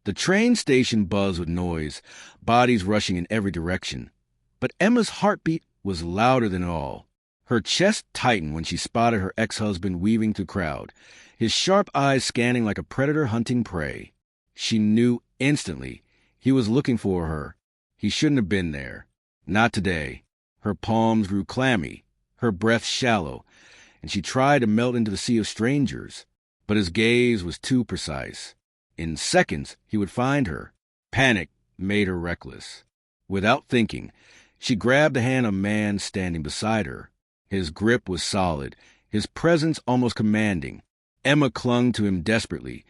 The train station buzzed with noise, bodies rushing in every direction. But Emma's heartbeat was louder than all. Her chest tightened when she spotted her ex-husband weaving through the crowd, his sharp eyes scanning like a predator hunting prey. She knew instantly he was looking for her. He shouldn't have been there. Not today. Her palms grew clammy, her breath shallow, and she tried to melt into the sea of strangers. But his gaze was too precise. In seconds, he would find her. Panic made her reckless. Without thinking, she grabbed the hand of a man standing beside her. His grip was solid, his presence almost commanding. Emma clung to him desperately,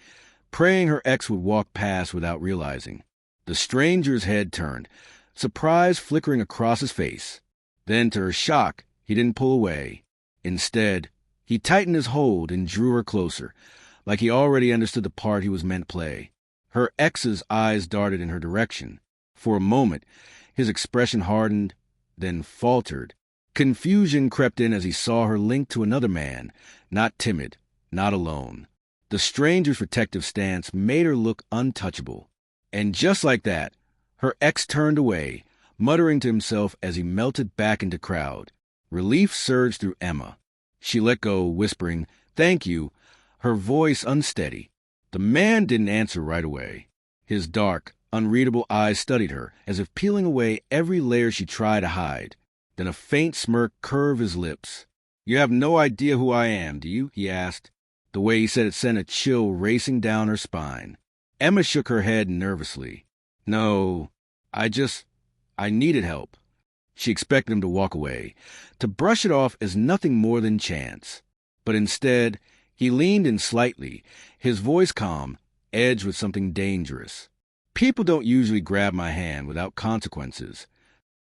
praying her ex would walk past without realizing. The stranger's head turned, surprise flickering across his face. Then, to her shock, he didn't pull away. Instead, he tightened his hold and drew her closer, like he already understood the part he was meant to play. Her ex's eyes darted in her direction. For a moment, his expression hardened, then faltered. Confusion crept in as he saw her linked to another man, not timid, not alone. The stranger's protective stance made her look untouchable. And just like that, her ex turned away, muttering to himself as he melted back into the crowd. Relief surged through Emma. She let go, whispering, "Thank you," her voice unsteady. The man didn't answer right away. His dark, unreadable eyes studied her, as if peeling away every layer she tried to hide. Then a faint smirk curved his lips. "You have no idea who I am, do you?" he asked. The way he said it sent a chill racing down her spine. Emma shook her head nervously. "No, I needed help." She expected him to walk away, to brush it off as nothing more than chance. But instead, he leaned in slightly, his voice calm, edged with something dangerous. "People don't usually grab my hand without consequences."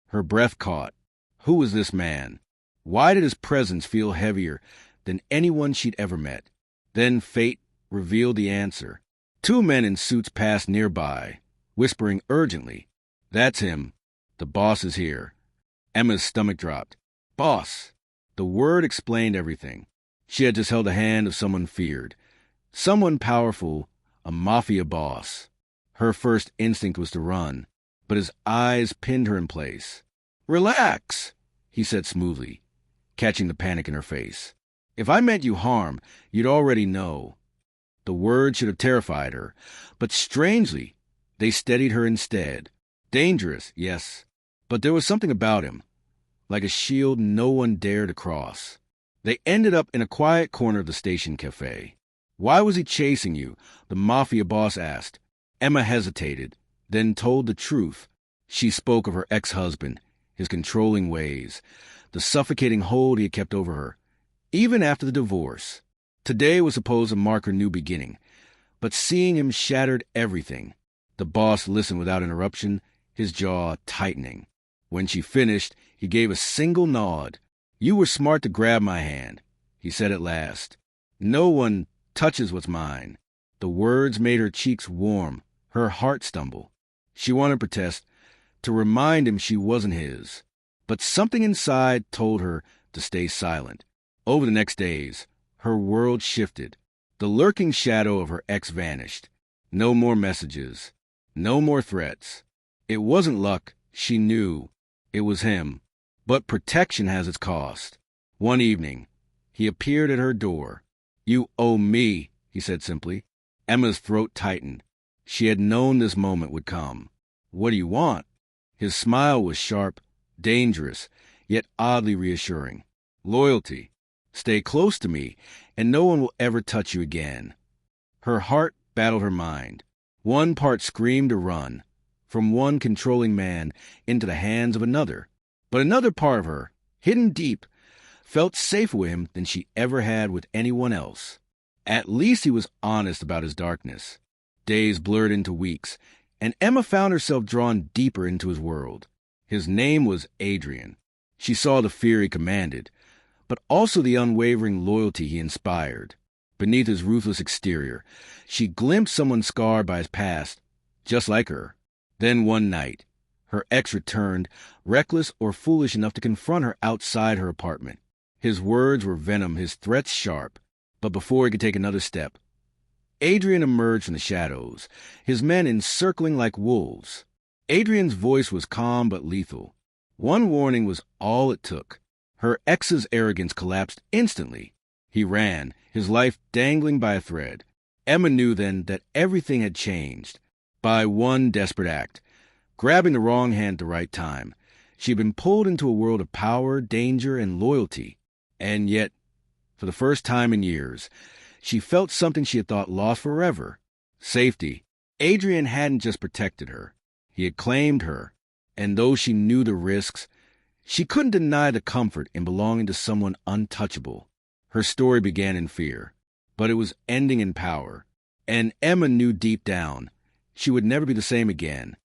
Her breath caught. Who was this man? Why did his presence feel heavier than anyone she'd ever met? Then fate revealed the answer. Two men in suits passed nearby, whispering urgently, "That's him. The boss is here." Emma's stomach dropped. Boss. The word explained everything. She had just held the hand of someone feared. Someone powerful, a Mafia boss. Her first instinct was to run, but his eyes pinned her in place. "Relax," he said smoothly, catching the panic in her face. "If I meant you harm, you'd already know." The word should have terrified her, but strangely, they steadied her instead. Dangerous, yes, but there was something about him, like a shield no one dared to cross. They ended up in a quiet corner of the station cafe. "Why was he chasing you?" the Mafia boss asked. Emma hesitated, then told the truth. She spoke of her ex-husband, his controlling ways, the suffocating hold he had kept over her, even after the divorce. Today was supposed to mark her new beginning, but seeing him shattered everything. The boss listened without interruption, his jaw tightening. When she finished, he gave a single nod. "You were smart to grab my hand," he said at last. "No one touches what's mine." The words made her cheeks warm, her heart stumble. She wanted to protest, to remind him she wasn't his. But something inside told her to stay silent. Over the next days, her world shifted. The lurking shadow of her ex vanished. No more messages. No more threats. It wasn't luck. She knew. It was him. But protection has its cost. One evening, he appeared at her door. "You owe me," he said simply. Emma's throat tightened. She had known this moment would come. "What do you want?" His smile was sharp, dangerous, yet oddly reassuring. "Loyalty. Stay close to me, and no one will ever touch you again." Her heart battled her mind. One part screamed to run, from one controlling man into the hands of another. But another part of her, hidden deep, felt safer with him than she ever had with anyone else. At least he was honest about his darkness. Days blurred into weeks, and Emma found herself drawn deeper into his world. His name was Adrian. She saw the fear he commanded, but also the unwavering loyalty he inspired. Beneath his ruthless exterior, she glimpsed someone scarred by his past, just like her. Then one night, her ex returned, reckless or foolish enough to confront her outside her apartment. His words were venom, his threats sharp. But before he could take another step, Adrian emerged from the shadows, his men encircling like wolves. Adrian's voice was calm but lethal. One warning was all it took. Her ex's arrogance collapsed instantly. He ran, his life dangling by a thread. Emma knew then that everything had changed. By one desperate act, grabbing the wrong hand at the right time. She had been pulled into a world of power, danger, and loyalty. And yet, for the first time in years, she felt something she had thought lost forever. Safety. Adrian hadn't just protected her. He had claimed her. And though she knew the risks, she couldn't deny the comfort in belonging to someone untouchable. Her story began in fear, but it was ending in power. And Emma knew deep down she would never be the same again.